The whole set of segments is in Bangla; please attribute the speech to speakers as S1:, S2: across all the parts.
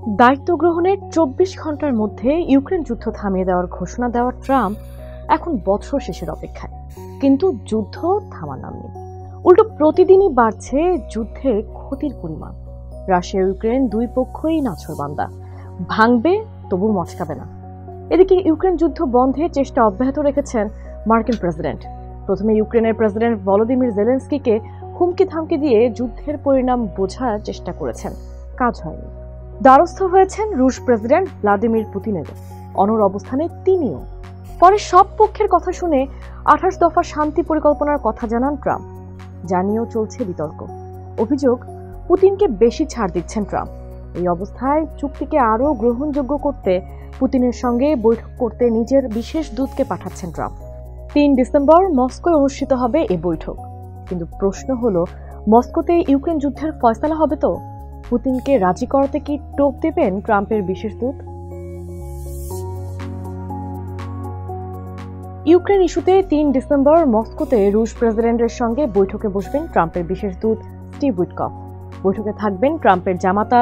S1: দায়িত্ব গ্রহণের ২৪ ঘন্টার মধ্যে ইউক্রেন যুদ্ধ থামিয়ে দেওয়ার ঘোষণা দেওয়া ট্রাম্প এখন বছর শেষের অপেক্ষায়, কিন্তু যুদ্ধ থামার নাম নেই। উল্টো প্রতিদিনই বাড়ছে যুদ্ধের ক্ষতির পরিমাণ। রাশিয়া ইউক্রেন দুই পক্ষই নাছোড়বান্দা, ভাঙবে তবু মচকাবে না। এদিকে ইউক্রেন যুদ্ধ বন্ধে চেষ্টা অব্যাহত রেখেছেন মার্কিন প্রেসিডেন্ট। প্রথমে ইউক্রেনের প্রেসিডেন্ট ভলোদিমির জেলেনস্কিকে হুমকি থামকি দিয়ে যুদ্ধের পরিণাম বোঝার চেষ্টা করেছেন, কাজ হয়নি। দ্বারস্থ হয়েছেন রুশ প্রেসিডেন্ট ভ্লাদিমির পুতিনের অনড় অবস্থানে তিনিও। পরে সব পক্ষের কথা শুনে ২৮ দফা শান্তি পরিকল্পনার কথা জানান ট্রাম্প। জানিয়েও চলছে বিতর্ক। অভিযোগ, পুতিনকে বেশি ছাড় দিচ্ছেন ট্রাম্প। এই অবস্থায় চুক্তিকে আরও গ্রহণযোগ্য করতে পুতিনের সঙ্গে বৈঠক করতে নিজের বিশেষ দূতকে পাঠাচ্ছেন ট্রাম্প। ৩ ডিসেম্বর মস্কোয় অনুষ্ঠিত হবে এ বৈঠক। কিন্তু প্রশ্ন হলো, মস্কোতে ইউক্রেন যুদ্ধের ফয়সালা হবে তো? পুতিনকে রাজি করাতে কি টোপ দেবেন ট্রাম্পের বিশেষ দূত? ইউক্রেন ইস্যুতে ৩ ডিসেম্বর মস্কোতে রুশ প্রেসিডেন্টের সঙ্গে বৈঠকে বসবেন ট্রাম্পের বিশেষ দূত স্টিভ উইটকফ। বৈঠকে থাকবেন ট্রাম্পের জামাতা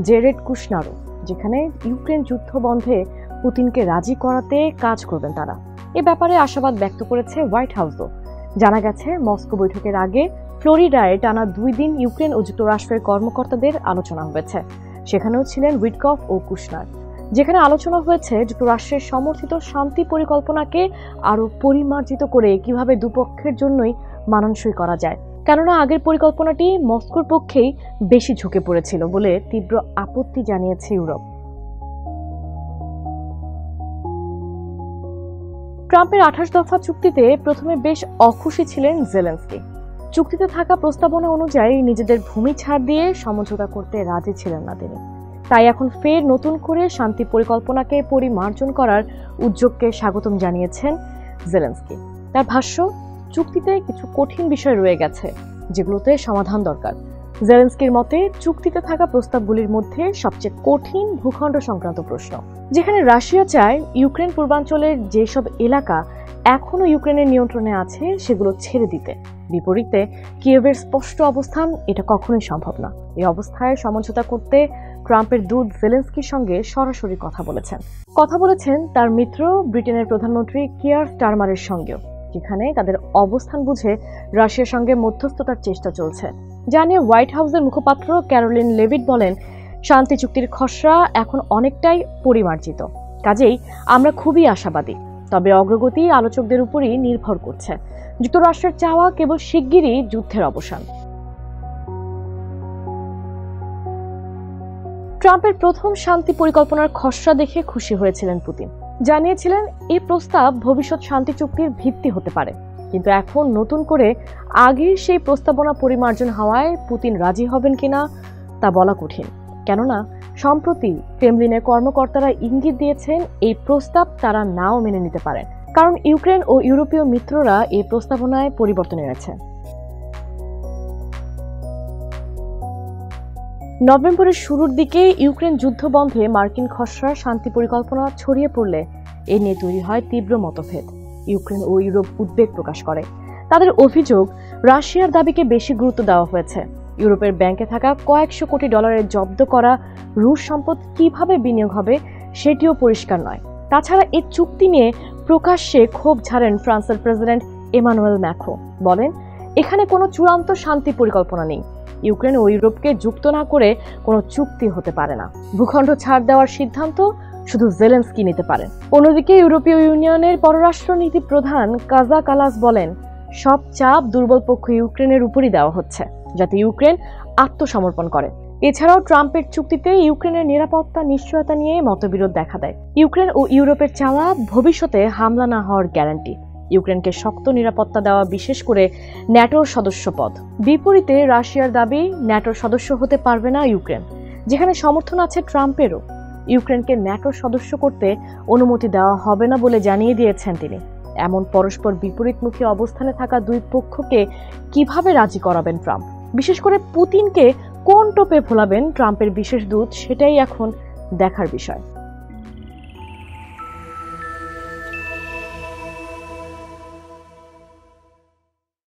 S1: জেরেড কুশনারও, যেখানে ইউক্রেন যুদ্ধ বন্ধে পুতিনকে রাজি করাতে কাজ করবেন তারা। এ ব্যাপারে আশাবাদ ব্যক্ত করেছে হোয়াইট হাউসও। জানা গেছে, মস্কো বৈঠকের আগে ফ্লোরিডায় টানা ২ দিন ইউক্রেন ও যুক্তরাষ্ট্রের কর্মকর্তাদের আলোচনা হয়েছে। সেখানেও ছিলেন উইটকফ ও কুশনার, যেখানে আলোচনা হয়েছে যুক্তরাষ্ট্রের সমর্থিত শান্তি পরিকল্পনাকে আরও পরিমার্জিত করে কিভাবে দুপক্ষের জন্যই মানানসই করা যায়। কেননা আগের পরিকল্পনাটি মস্কোর পক্ষেই বেশি ঝুঁকে পড়েছিল বলে তীব্র আপত্তি জানিয়েছে ইউরোপ। ট্রাম্পের ২৮ দফা চুক্তিতে প্রথমে বেশ অখুশি ছিলেন জেলেনস্কি। চুক্তিতে থাকা প্রস্তাবনা অনুযায়ী নিজেদের ভূমি ছাড় দিয়ে সমঝোতা করতে রাজি ছিলেন না তিনি। তাই এখন ফের নতুন করে শান্তি পরিকল্পনাকে পরিমার্জন করার উদ্যোগকে স্বাগতম জানিয়েছেন জেলেনস্কি। তার ভাষ্য, চুক্তিতে কিছু কঠিন বিষয় রয়ে গেছে, যেগুলোতে সমাধান দরকার। জেলেনস্কির মতে, চুক্তিতে থাকা প্রস্তাবগুলির মধ্যে সবচেয়ে কঠিন ভূখণ্ড সংক্রান্ত প্রশ্ন, যেখানে রাশিয়া চায় ইউক্রেন পূর্বাঞ্চলের যেসব এলাকা এখনো ইউক্রেনের নিয়ন্ত্রণে আছে সেগুলো ছেড়ে দিতে। বিপরীতে কিয়েভের স্পষ্ট অবস্থান, এটা কখনোই সম্ভব না। এই অবস্থায় সমঝোতা করতে ট্রাম্পের দূত জেলেনস্কির সঙ্গে সরাসরি কথা বলেছেন তার মিত্র ব্রিটেনের প্রধানমন্ত্রী কিয়ার স্টারমারের সঙ্গেও, যেখানে তাদের অবস্থান বুঝে রাশিয়ার সঙ্গে মধ্যস্থতার চেষ্টা চলছে। জানিয়ে হোয়াইট হাউসের মুখপাত্র ক্যারোলিন লেভিট বলেন, শান্তি চুক্তির খসড়া এখন অনেকটাই পরিমার্জিত, কাজেই আমরা খুবই আশাবাদী। তবে অগ্রগতি আলোচকদের উপরই নির্ভর করছে। যুক্তরাষ্ট্রের চাওয়া কেবল শিগগিরই যুদ্ধের অবসান। ট্রাম্পের প্রথম শান্তি পরিকল্পনার খসড়া দেখে খুশি হয়েছিলেন পুতিন। জানিয়েছিলেন, এই প্রস্তাব ভবিষ্যৎ শান্তি চুক্তির ভিত্তি হতে পারে। কিন্তু এখন নতুন করে আগের সেই প্রস্তাবনা পরিমার্জন হওয়ায় পুতিন রাজি হবেন কিনা তা বলা কঠিন। কেননা সম্প্রতি ক্রেমলিনের কর্মকর্তারা ইঙ্গিত দিয়েছেন এই প্রস্তাব তারা নাও মেনে নিতে পারেন, কারণ ইউক্রেন ও ইউরোপীয় মিত্ররা এই প্রস্তাবনায় পরিবর্তন এনেছে। নভেম্বরের শুরুর দিকে ইউক্রেন যুদ্ধ বন্ধে মার্কিন খসড়া শান্তি পরিকল্পনা ছড়িয়ে পড়লে এ নিয়ে তৈরি হয় তীব্র মতভেদ। ইউক্রেন ও ইউরোপ উদ্বেগ প্রকাশ করে। তাদের অভিযোগ, রাশিয়ার দাবিকে বেশি গুরুত্ব দেওয়া হয়েছে। ইউরোপের ব্যাংকে থাকা কয়েকশো কোটি ডলারের জব্দ করা রুশ সম্পদ কিভাবে বিনিয়োগ হবে সেটিও পরিষ্কার নয়। তাছাড়া এই চুক্তি নিয়ে প্রকাশ্যে ক্ষোভ ঝাড়েন ফ্রান্সের প্রেসিডেন্ট এমানুয়েল ম্যাক্রো। বলেন, এখানে কোনো চূড়ান্ত শান্তি পরিকল্পনা নেই। ইউক্রেন ও ইউরোপকে যুক্ত না করে কোনো চুক্তি হতে পারে না। ভূখণ্ড ছাড় দেওয়ার সিদ্ধান্ত শুধু জেলেনস্কি নিতে পারেন। অন্যদিকে ইউরোপীয় ইউনিয়নের পররাষ্ট্রনীতি প্রধান কাজা কালাস বলেন, সব চাপ দুর্বল পক্ষ ইউক্রেনের উপরই দেওয়া হচ্ছে, যাতে ইউক্রেন আত্মসমর্পণ করে। এছাড়াও ট্রাম্পের চুক্তিতে ইউক্রেনের নিরাপত্তা নিশ্চয়তা নিয়ে মতবিরোধ দেখা দেয়। ইউক্রেন ও ইউরোপের চাওয়া ভবিষ্যতে হামলা না হওয়ার গ্যারান্টি, ইউক্রেনকে শক্ত নিরাপত্তা দেওয়া, বিশেষ করে ন্যাটোর সদস্য পদ। বিপরীতে রাশিয়ার দাবি, ন্যাটোর সদস্য হতে পারবে না ইউক্রেন, যেখানে সমর্থন আছে ট্রাম্পেরও। ইউক্রেনকে ন্যাটোর সদস্য করতে অনুমতি দেওয়া হবে না বলে জানিয়ে দিয়েছেন তিনি। এমন পরস্পর বিপরীতমুখী অবস্থানে থাকা দুই পক্ষকে কিভাবে রাজি করাবেন ট্রাম্প? বিশেষ করে পুতিনকে কোন টোপে ভোলাবেন ট্রাম্পের বিশেষ দূত, সেটাই এখন দেখার বিষয়।